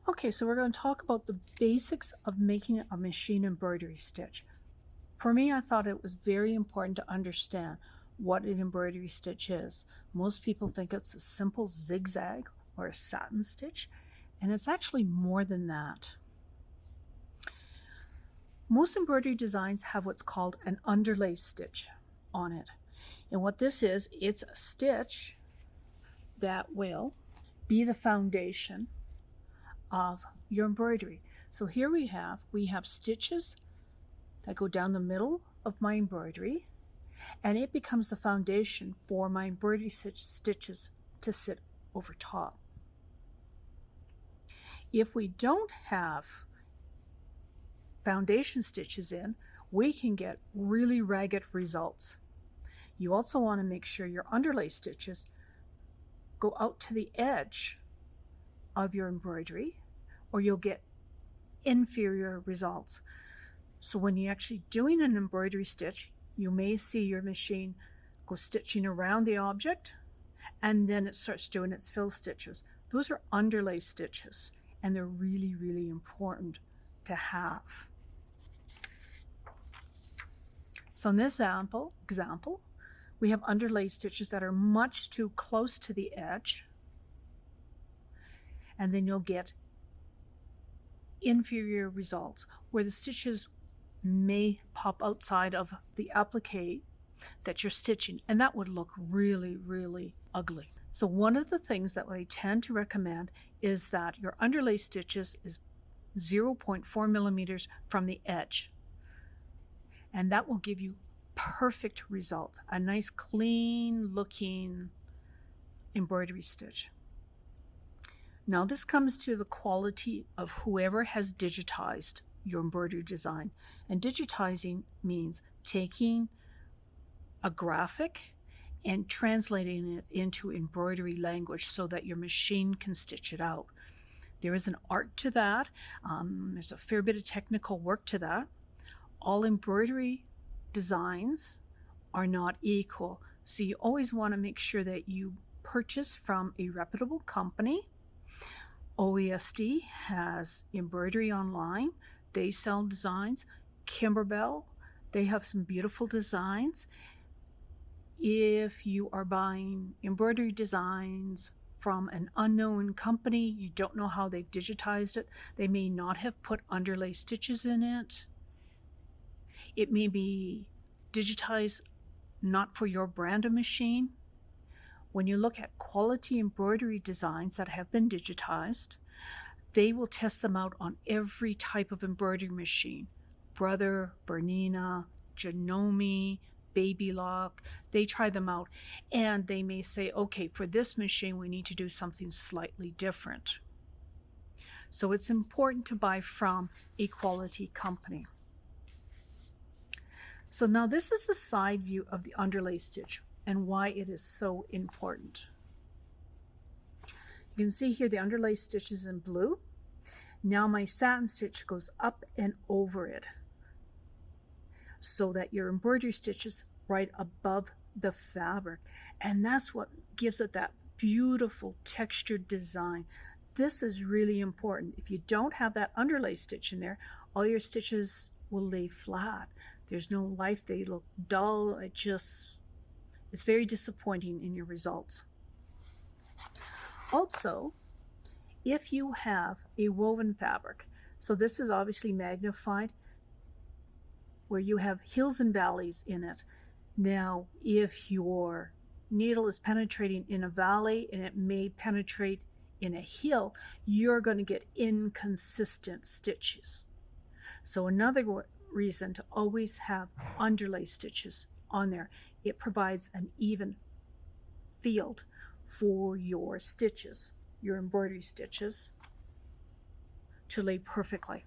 Okay, so we're going to talk about the basics of making a machine embroidery stitch. For me, I thought it was very important to understand what an embroidery stitch is. Most people think it's a simple zigzag or a satin stitch, and it's actually more than that. Most embroidery designs have what's called an underlay stitch on it. And what this is, it's a stitch that will be the foundation of your embroidery. So here we have stitches that go down the middle of my embroidery, and it becomes the foundation for my embroidery stitches to sit over top. If we don't have foundation stitches in, we can get really ragged results. You also want to make sure your underlay stitches go out to the edge of your embroidery, or you'll get inferior results. So when you're actually doing an embroidery stitch, you may see your machine go stitching around the object, and then it starts doing its fill stitches. Those are underlay stitches, and they're really, really important to have. So in this example, we have underlay stitches that are much too close to the edge, and then you'll get inferior results where the stitches may pop outside of the applique that you're stitching, and that would look really, really ugly. So one of the things that I tend to recommend is that your underlay stitches is 0.4 millimeters from the edge, and that will give you perfect results, a nice clean looking embroidery stitch. Now this comes to the quality of whoever has digitized your embroidery design. And digitizing means taking a graphic and translating it into embroidery language so that your machine can stitch it out. There is an art to that. There's a fair bit of technical work to that. All embroidery designs are not equal. So you always want to make sure that you purchase from a reputable company. OESD has embroidery online. They sell designs. Kimberbell, they have some beautiful designs. If you are buying embroidery designs from an unknown company, you don't know how they've digitized it, they may not have put underlay stitches in it. It may be digitized not for your brand of machine. When you look at quality embroidery designs that have been digitized, they will test them out on every type of embroidery machine. Brother, Bernina, Janome, Baby Lock, they try them out, and they may say, okay, for this machine we need to do something slightly different. So it's important to buy from a quality company. So now this is a side view of the underlay stitch and why it is so important. You can see here the underlay stitch is in blue. Now my satin stitch goes up and over it so that your embroidery stitch is right above the fabric, and that's what gives it that beautiful textured design. This is really important. If you don't have that underlay stitch in there, all your stitches will lay flat. There's no life, they look dull. It's very disappointing in your results. Also, if you have a woven fabric, so this is obviously magnified, where you have hills and valleys in it. Now, if your needle is penetrating in a valley and it may penetrate in a hill, you're going to get inconsistent stitches. So another reason to always have underlay stitches on there, it provides an even field for your stitches, your embroidery stitches, to lay perfectly.